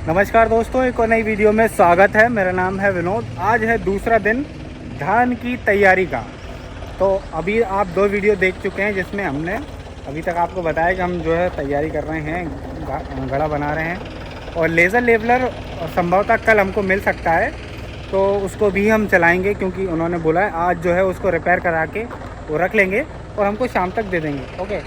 नमस्कार दोस्तों, एक और नई वीडियो में स्वागत है। मेरा नाम है विनोद। आज है दूसरा दिन धान की तैयारी का। तो अभी आप 2 वीडियो देख चुके हैं जिसमें हमने अभी तक आपको बताया कि हम जो है तैयारी कर रहे हैं, गड़ा बना रहे हैं। और लेज़र लेवलर संभवतः कल हमको मिल सकता है, तो उसको भी हम चलाएंगे क्योंकि उन्होंने बोला है आज जो है उसको रिपेयर करा के वो रख लेंगे और हमको शाम तक दे देंगे। ओके,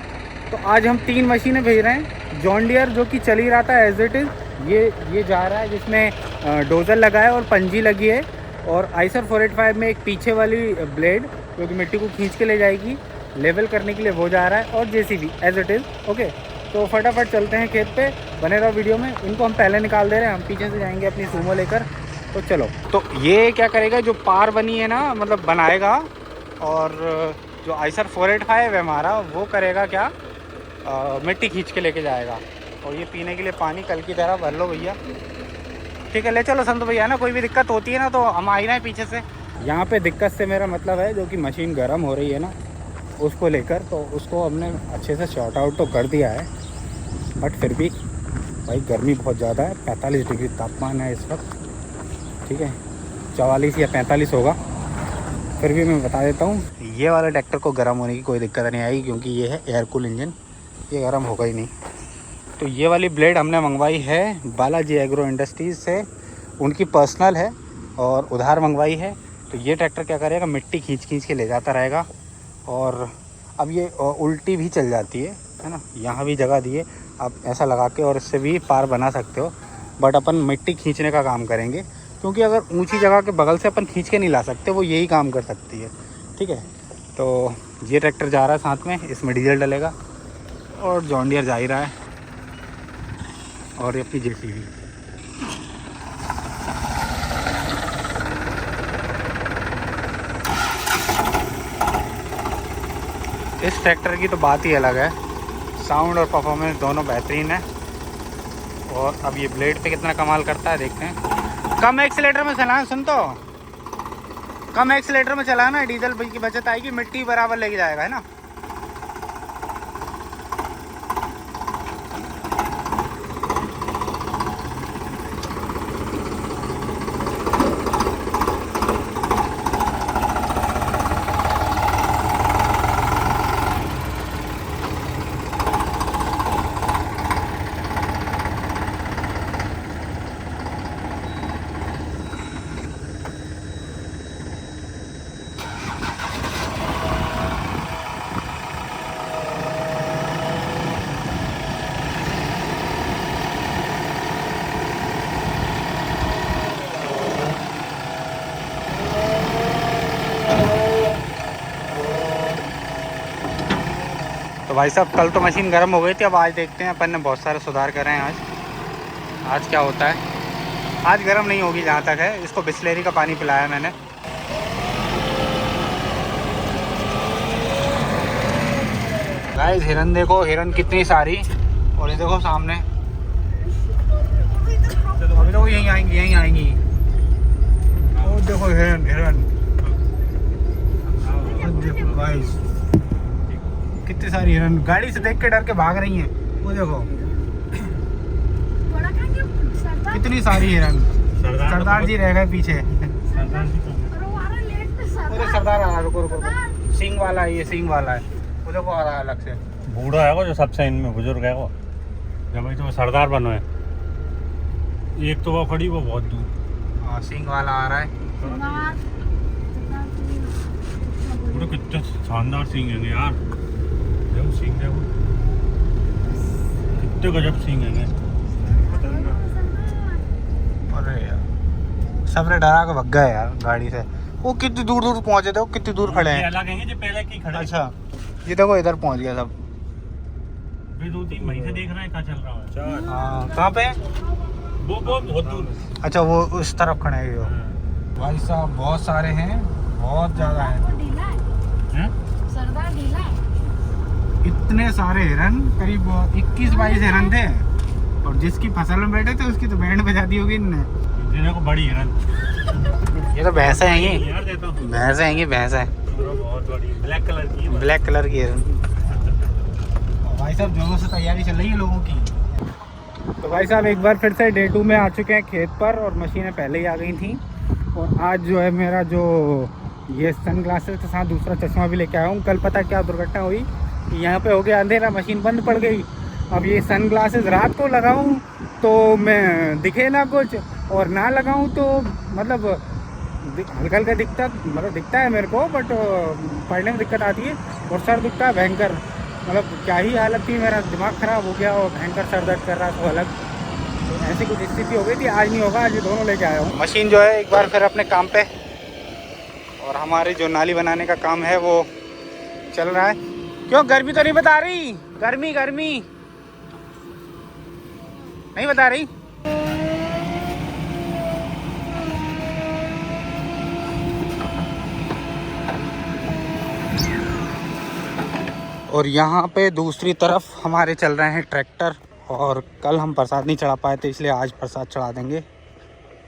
तो आज हम 3 मशीनें भेज रहे हैं। जॉन डियर जो कि चल ही रहा था एज इट इज़, ये जा रहा है जिसमें डोज़र लगा है और पंजी लगी है। और आइसर 485 में एक पीछे वाली ब्लेड जो कि मिट्टी को खींच के ले जाएगी लेवल करने के लिए, वो जा रहा है। और JCB as it is. Okay, तो फटाफट चलते हैं खेत पे, बने रहो वीडियो में। इनको हम पहले निकाल दे रहे हैं, हम पीछे से जाएंगे अपनी सूमो लेकर। तो चलो, तो ये क्या करेगा, जो पार बनी है ना, मतलब बनाएगा। और जो आइसर 485 है हमारा, वो करेगा क्या, मिट्टी खींच के लेके जाएगा। और ये पीने के लिए पानी कल की तरह भर लो भैया। ठीक है, ले चलो संत भैया। ना कोई भी दिक्कत होती है ना तो हम आ ही रहे हैं पीछे से। यहाँ पे दिक्कत से मेरा मतलब है जो कि मशीन गर्म हो रही है ना, उसको लेकर। तो उसको हमने अच्छे से शॉर्ट आउट तो कर दिया है, बट फिर भी भाई गर्मी बहुत ज़्यादा है। 45 डिग्री तापमान है इस वक्त। ठीक है, 44 या 45 होगा। फिर भी मैं बता देता हूँ, ये वाले ट्रैक्टर को गर्म होने की कोई दिक्कत नहीं आएगी क्योंकि ये है एयर कूल इंजन, ये गर्म होगा ही नहीं। तो ये वाली ब्लेड हमने मंगवाई है बालाजी एग्रो इंडस्ट्रीज़ से, उनकी पर्सनल है और उधार मंगवाई है। तो ये ट्रैक्टर क्या करेगा, मिट्टी खींच खींच के ले जाता रहेगा। और अब ये उल्टी भी चल जाती है ना। यहाँ भी जगह दी है, आप ऐसा लगा के और इससे भी पार बना सकते हो। बट अपन मिट्टी खींचने का काम करेंगे क्योंकि अगर ऊंची जगह के बगल से अपन खींच के नहीं ला सकते, वो यही काम कर सकती है। ठीक है, तो ये ट्रैक्टर जा रहा है साथ में, इसमें डीजल डलेगा। और जॉन डियर जा ही रहा है, और अपनी जेसीबी। इस ट्रैक्टर की तो बात ही अलग है, साउंड और परफॉर्मेंस दोनों बेहतरीन है। और अब ये ब्लेड पे कितना कमाल करता है देखते हैं। कम एक्सीलेटर में चलाना, सुन तो, कम एक्सीलेटर में चलाना, डीजल की बचत आएगी, मिट्टी बराबर लेके जाएगा, है ना। तो भाई साहब, कल तो मशीन गर्म हो गई थी, अब आज देखते हैं। अपन ने बहुत सारे सुधार कर रहे हैं आज क्या होता है। आज गर्म नहीं होगी जहाँ तक है। इसको बिस्लेरी का पानी पिलाया मैंने। गाइस, हिरन देखो, हिरन कितनी सारी। और ये देखो सामने, अभी तो यहीं आएंगी। और देखो हिरन देखो गाइस, कितनी सारी हिरन गाड़ी से देख के डर के भाग रही हैं। वो देखो कितनी सारी हिरन। सरदार जी रह गए पीछे। अरे सरदार आ रहा, रुको। सिंग वाला है, ये सिंग वाला है। वो देखो आ रहा है अलग से। बूढ़ा है वो, जो सबसे इनमें बुजुर्ग है वो, जब भाई तो सरदार बनो है। एक तो वो खड़ी, वो बहुत दूर। हाँ, सिंग वाला आ रहा है। पूरे कितने शानदार सींग है यार। देखो सींग है वो, कितने गजब सींग है। अरे यार, सबने डरा के भग गए यार गाड़ी से। वो कितनी दूर पहुंचे थे, वो कितनी दूर खड़े हैं। अलग हैं जो पहले की खड़े। अच्छा, ये देखो इधर पहुंच गया सब। भी 2-3 महीने देख रहे हैं क्या चल रहा है। हाँ, कहाँ पे? वो बहुत दूर। अच्छा, वो उस तरफ खड़े हैं। वो भाई साहब बहुत सारे हैं, बहुत ज़्यादा हैं। सरदार ढीला है। इतने सारे हिरन, करीब 21-22 हिरन थे। और जिसकी फसल में बैठे थे उसकी तो बैंड बजा दी होगी इनने। को बड़ी हिरन। ये तो भैंसें हैं, ये भैंसें हैं, भैंस है। बहुत बड़ी ब्लैक कलर की हिरन। भाई साहब जोरों से तैयारी चल रही है लोगों की। तो भाई साहब एक बार फिर से डे 2 में आ चुके हैं खेत पर और मशीनें पहले ही आ गई थी। और आज जो है मेरा जो ये सन ग्लासेस के साथ दूसरा चश्मा भी लेके आया हूँ। कल पता क्या दुर्घटना हुई कि यहाँ पे हो गया अंधेरा, मशीन बंद पड़ गई। अब ये सन ग्लासेस रात को लगाऊँ तो मैं दिखे ना कुछ, और ना लगाऊँ तो मतलब हल्का हल्का दिखता है मेरे को, बट पढ़ने में दिक्कत आती है और सर दुखता है भयंकर। मतलब क्या ही हालत थी, मेरा दिमाग ख़राब हो गया और भयंकर सर दर्द कर रहा था अलग। तो ऐसी कुछ स्थिति हो गई थी। आज नहीं होगा, आज ये दोनों लेके आया हूँ। मशीन जो है एक बार फिर अपने काम पे, और हमारी जो नाली बनाने का काम है वो चल रहा है। क्यों गर्मी तो नहीं बता रही? गर्मी नहीं बता रही। और यहाँ पे दूसरी तरफ हमारे चल रहे हैं ट्रैक्टर। और कल हम प्रसाद नहीं चढ़ा पाए थे, इसलिए आज प्रसाद चढ़ा देंगे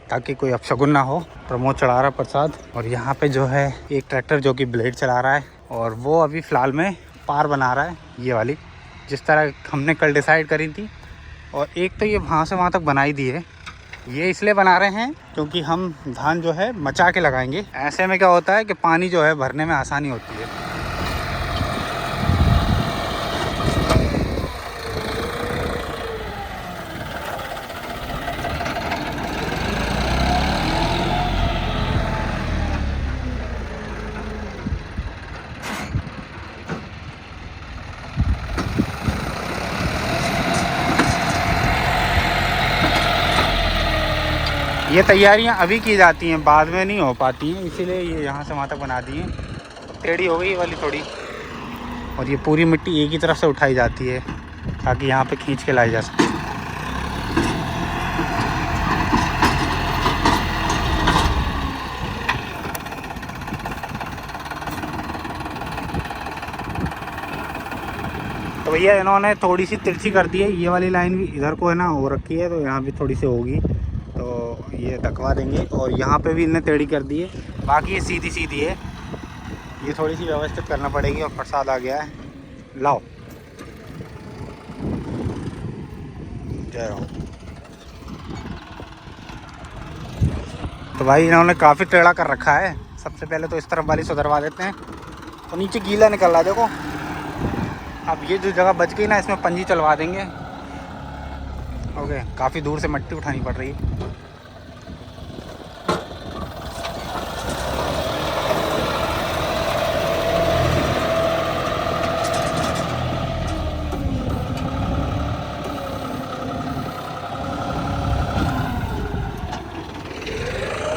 ताकि कोई अपशगुन ना हो। प्रमोद चढ़ा रहा है प्रसाद। और यहाँ पे जो है एक ट्रैक्टर जो कि ब्लेड चला रहा है, और वो अभी फ़िलहाल में पार बना रहा है, ये वाली जिस तरह हमने कल डिसाइड करी थी। और एक तो ये वहाँ से वहाँ तक बनाई दी है। ये इसलिए बना रहे हैं क्योंकि हम धान जो है मचा के लगाएंगे। ऐसे में क्या होता है कि पानी जो है भरने में आसानी होती है। ये तैयारियां अभी की जाती हैं, बाद में नहीं हो पाती हैं, इसीलिए ये यहाँ से वहाँ तक बना दी हैं। टेढ़ी हो गई ये वाली थोड़ी, और ये पूरी मिट्टी एक ही तरफ से उठाई जाती है ताकि यहाँ पे खींच के लाई जा सके। तो भैया इन्होंने थोड़ी सी तिरछी कर दी है, ये वाली लाइन भी इधर को है ना हो रखी है, तो यहाँ भी थोड़ी सी होगी, तो ये ढकवा देंगे। और यहाँ पे भी इन्हें टेढ़ी कर दी है, बाकी ये सीधी सीधी है। ये थोड़ी सी व्यवस्थित करना पड़ेगी। और प्रसाद आ गया है, लाओ। जय हो। तो भाई इन्होंने काफ़ी टेढ़ा कर रखा है। सबसे पहले तो इस तरफ वाली सुधरवा देते हैं। तो नीचे गीला निकल रहा है देखो। अब ये जो जगह बच गई ना, इसमें पंजी चलवा देंगे। ओके, काफ़ी दूर से मिट्टी उठानी पड़ रही है।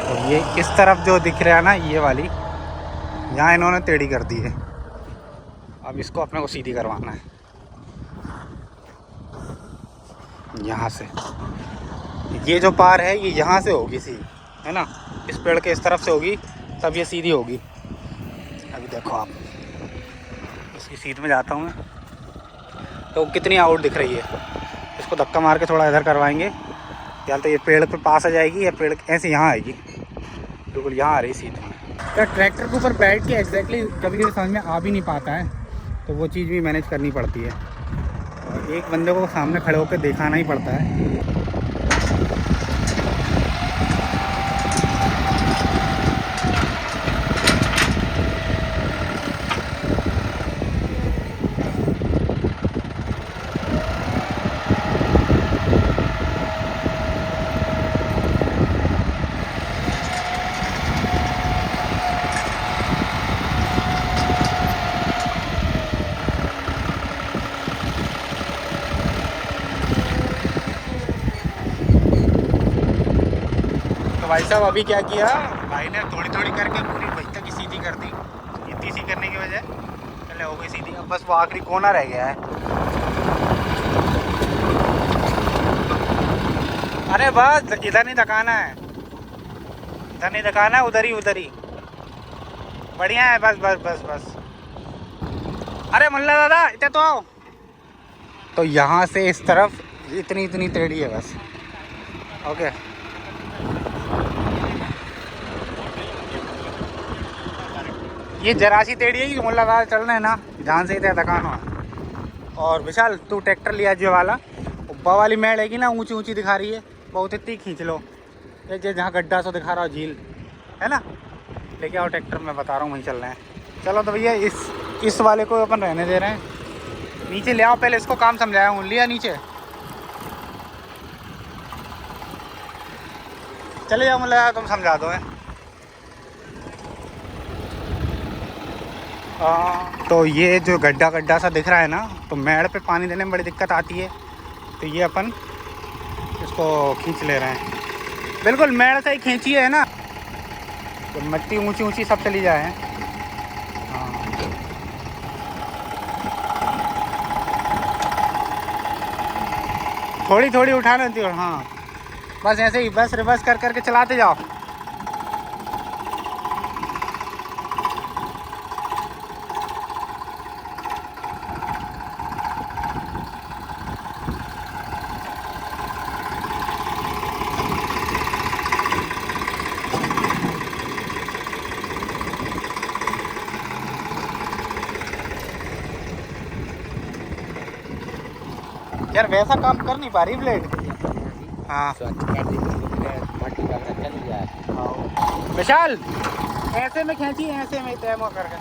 और ये इस तरफ जो दिख रहा है ना, ये वाली यहाँ इन्होंने टेढ़ी कर दी है। अब इसको अपने को सीधी करवाना है यहाँ से। ये जो पार है ये यहाँ से होगी सीधी, है ना, इस पेड़ के इस तरफ से होगी, तब ये सीधी होगी। अभी देखो आप, इसकी सीध में जाता हूँ मैं, तो कितनी आउट दिख रही है। इसको धक्का मार के थोड़ा इधर करवाएंगे, या तो ये पेड़ पे पास आ जाएगी या पेड़ ऐसे यहाँ आएगी, बिल्कुल यहाँ आ रही सीध में। क्या ट्रैक्टर के ऊपर बैठ के एग्जैक्टली कभी कभी समझ में आ भी नहीं पाता है, तो वो चीज़ भी मैनेज करनी पड़ती है। और एक बंदे को सामने खड़े होकर दिखाना ही पड़ता है। भाई साहब अभी क्या किया, भाई ने थोड़ी थोड़ी करके पूरी वहीं तक की सीधी कर दी। इतनी सी करने की वजह पहले हो गई सीधी। अब बस वो आखिरी कोना रह गया है। अरे बस इधर नहीं धकाना है, इधर नहीं धकाना है, उधर ही बढ़िया है। बस बस बस बस। अरे मुल्ला दादा इतने तो आओ। तो यहाँ से इस तरफ इतनी टेढ़ी है बस। ओके, ये जरा सी टेढ़ी है कि मुल्ला दादा चलना है ना, ध्यान से इधर धकाना। और विशाल तू ट्रैक्टर लिया जो वाला, वो वो वाली मेड़ है कि ना, ऊंची ऊंची दिखा रही है, बहुत इतनी खींच लो। ये जहाँ गड्ढा सा दिखा रहा हो झील है ना, लेके आओ ट्रैक्टर, मैं बता रहा हूँ वहीं चल रहे हैं। चलो तो भैया इस वाले को अपन रहने दे रहे हैं, नीचे ले आओ, पहले इसको काम समझाया हूँ, लिया नीचे, चले जाओ, मतलब तुम समझा दो है। तो ये जो गड्ढा सा दिख रहा है ना, तो मेड़ पे पानी देने में बड़ी दिक्कत आती है, तो ये अपन इसको खींच ले रहे हैं, बिल्कुल मेड़ से ही खींची है ना, तो मिट्टी ऊंची ऊंची सब चली जाए। हाँ थोड़ी थोड़ी उठाना थी, हाँ बस ऐसे ही, बस रिवर्स कर करके चलाते जाओ। यार वैसा काम कर नहीं पा रही ब्लेड। हाँ विशाल, ऐसे में खींची, ऐसे में तय करके।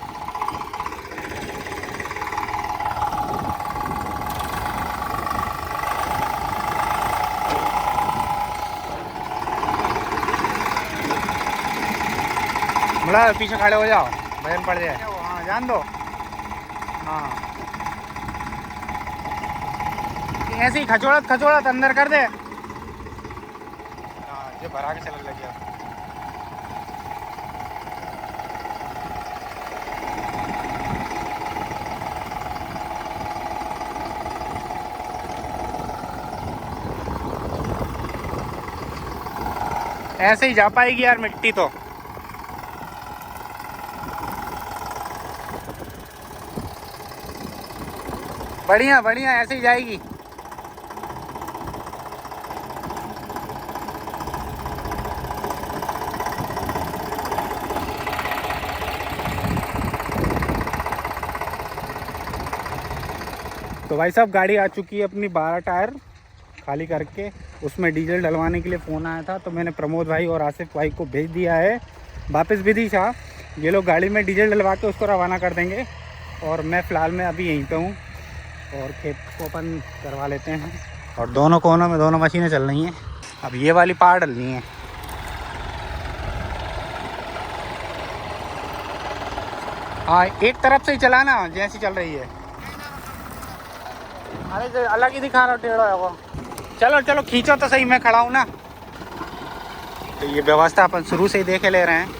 बड़ा पीछे खड़े हो जाओ, वजन पड़ जाए। हाँ जान दो, हाँ ऐसे ही खचोड़त अंदर कर दे। हाँ ये भरा के चलने लग गया। ऐसे ही जा पाएगी यार मिट्टी तो। बढ़िया बढ़िया, ऐसे ही जाएगी। तो भाई साहब गाड़ी आ चुकी है अपनी, 12 टायर खाली करके, उसमें डीजल डलवाने के लिए फ़ोन आया था, तो मैंने प्रमोद भाई और आसिफ भाई को भेज दिया है वापस विदिशा। ये लोग गाड़ी में डीजल डलवा के उसको रवाना कर देंगे, और मैं फ़िलहाल में अभी यहीं पे हूँ, और खेत को अपन करवा लेते हैं। और दोनों कोनों में दोनों मशीनें चल रही हैं, अब ये वाली पार डलनी है। हाँ एक तरफ से ही चलाना, जैसी चल रही है। अरे अलग ही दिखा रहा टेढ़ा है वो। चलो चलो खींचो तो सही, मैं खड़ा हूँ ना। तो ये व्यवस्था अपन शुरू से ही देखे ले रहे हैं।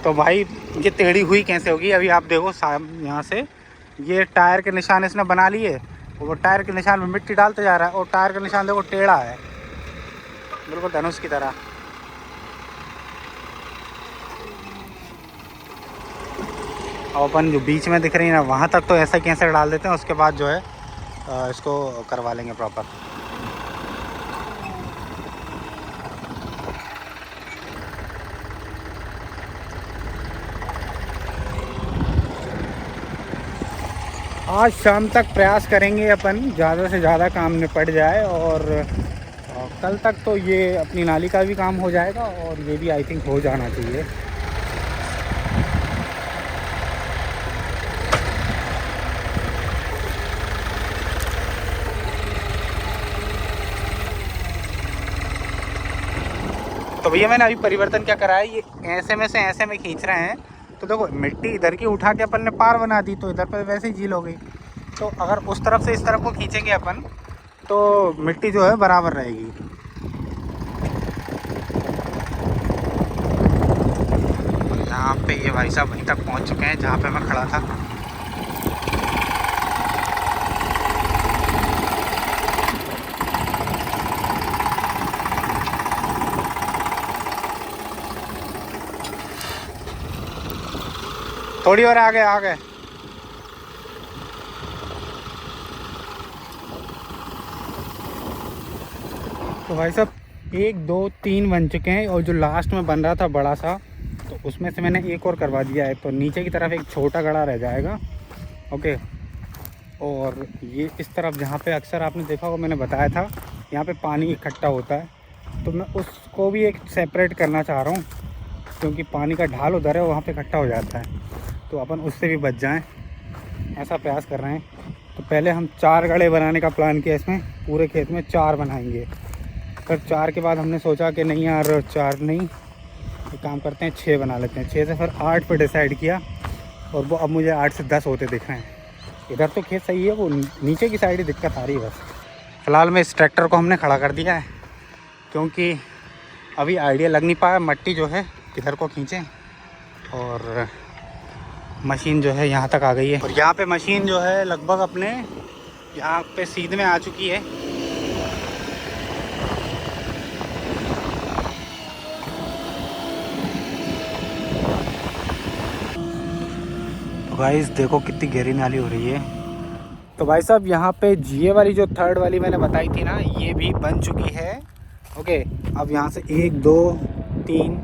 तो भाई ये टेढ़ी हुई कैसे होगी, अभी आप देखो यहाँ से ये टायर के निशान इसने बना लिए, और वो टायर के निशान में मिट्टी डालते जा रहा है, और टायर का निशान देखो टेढ़ा है, बिल्कुल धनुष की तरह। और अपन जो बीच में दिख रही है ना, वहाँ तक तो ऐसा कैसे डाल देते हैं, उसके बाद जो है इसको करवा लेंगे प्रॉपर। आज शाम तक प्रयास करेंगे अपन, ज़्यादा से ज़्यादा काम निपट जाए, और कल तक तो ये अपनी नाली का भी काम हो जाएगा, और ये भी आई थिंक हो जाना चाहिए। तो भैया मैंने अभी परिवर्तन क्या करा है, ये ऐसे में से ऐसे में खींच रहे हैं, तो देखो मिट्टी इधर की उठा के अपन ने पार बना दी, तो इधर पर वैसे ही झील हो गई। तो अगर उस तरफ से इस तरफ को खींचेंगे अपन, तो मिट्टी जो है बराबर रहेगी। यहाँ पे ये भाई साहब वहीं तक पहुँच चुके हैं जहाँ पे मैं खड़ा था। थोड़ी और आगे आ गए। तो भाई साहब 1 2 3 बन चुके हैं और जो लास्ट में बन रहा था बड़ा सा, तो उसमें से मैंने एक और करवा दिया है। तो नीचे की तरफ एक छोटा गड़ा रह जाएगा। ओके, और ये इस तरफ जहाँ पे अक्सर आपने देखा होगा, मैंने बताया था यहाँ पे पानी इकट्ठा होता है, तो मैं उसको भी एक सेपरेट करना चाह रहा हूँ, क्योंकि पानी का ढाल उधर है, वहाँ पे इकट्ठा हो जाता है, तो अपन उससे भी बच जाएं, ऐसा प्रयास कर रहे हैं। तो पहले हम 4 गड्ढे बनाने का प्लान किया, इसमें पूरे खेत में 4 बनाएंगे। फिर 4 के बाद हमने सोचा कि नहीं यार 4 नहीं, एक काम करते हैं 6 बना लेते हैं। 6 से फिर 8 पे डिसाइड किया, और वो अब मुझे 8 से 10 होते दिख रहे हैं। इधर तो खेत सही है, वो नीचे की साइड ही दिक्कत आ रही है बस। फ़िलहाल में इस ट्रैक्टर को हमने खड़ा कर दिया है, क्योंकि अभी आइडिया लग नहीं पाया मट्टी जो है किधर को खींचें, और मशीन जो है यहाँ तक आ गई है। और यहाँ पे मशीन जो है लगभग अपने यहाँ पे सीध में आ चुकी है। तो गाइस देखो कितनी गहरी नाली हो रही है। तो भाई साहब यहाँ पे ये वाली जो 3rd वाली मैंने बताई थी ना, ये भी बन चुकी है। ओके, अब यहाँ से 1 2 3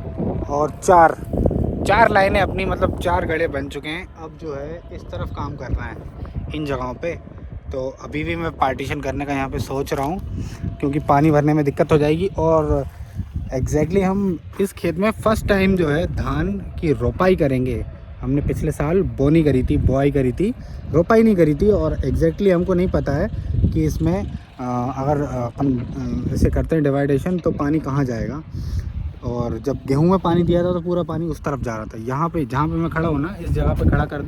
और 4 लाइनें अपनी, मतलब 4 गड्ढे बन चुके हैं। अब जो है इस तरफ काम करना है इन जगहों पे। तो अभी भी मैं पार्टीशन करने का यहाँ पे सोच रहा हूँ, क्योंकि पानी भरने में दिक्कत हो जाएगी। और एग्जैक्टली हम इस खेत में फ़र्स्ट टाइम जो है धान की रोपाई करेंगे। हमने पिछले साल बोनी करी थी, बुआई करी थी, रोपाई नहीं करी थी। और एग्जैक्टली हमको नहीं पता है कि इसमें अगर अपन ऐसे करते हैं डिवाइडेशन, तो पानी कहाँ जाएगा। और जब गेहूं में पानी दिया था तो पूरा पानी उस तरफ जा रहा था। यहाँ पे जहाँ पे मैं खड़ा हूँ ना, इस जगह पे खड़ा कर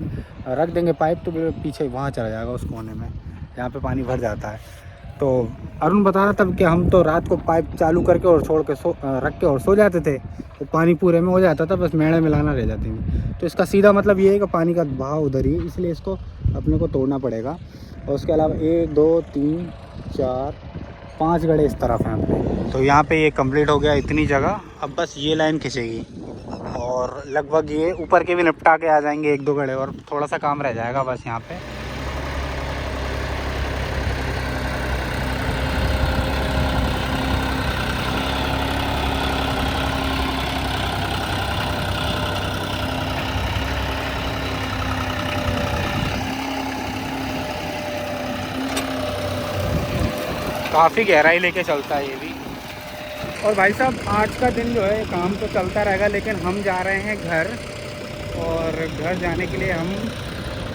रख देंगे पाइप, तो पीछे वहाँ चला जाएगा उस कोने में जहाँ पे पानी भर जाता है। तो अरुण बता रहा था कि हम तो रात को पाइप चालू करके और छोड़ के रख के और सो जाते थे, तो पानी पूरे में हो जाता था, बस मेड़े मिलाना रह जाती थी। तो इसका सीधा मतलब ये है कि पानी का बहाव उधर ही, इसलिए इसको अपने को तोड़ना पड़ेगा। और उसके अलावा 1 2 3 4 5 गड्ढे इस तरफ हैं अपने। तो यहाँ पे ये कंप्लीट हो गया इतनी जगह। अब बस ये लाइन खिंचेगी, और लगभग ये ऊपर के भी निपटा के आ जाएंगे 1 2 गड्ढे, और थोड़ा सा काम रह जाएगा बस यहाँ पे। काफ़ी गहराई लेके चलता है ये भी। और भाई साहब आज का दिन जो है काम तो चलता रहेगा, लेकिन हम जा रहे हैं घर। और घर जाने के लिए हम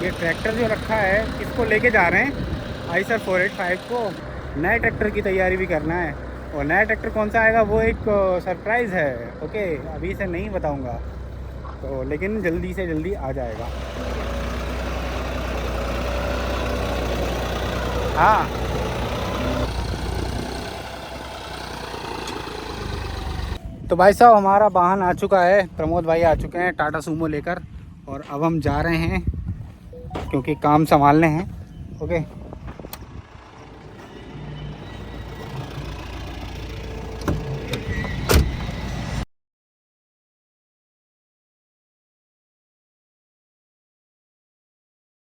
ये ट्रैक्टर जो रखा है इसको लेके जा रहे हैं आइसर 485 को। नए ट्रैक्टर की तैयारी भी करना है, और नया ट्रैक्टर कौन सा आएगा वो एक सरप्राइज़ है। ओके, अभी से नहीं बताऊंगा, तो लेकिन जल्दी से जल्दी आ जाएगा। हाँ, तो भाई साहब हमारा वाहन आ चुका है, प्रमोद भाई आ चुके हैं टाटा सूमो लेकर, और अब हम जा रहे हैं क्योंकि काम संभालने हैं। ओके।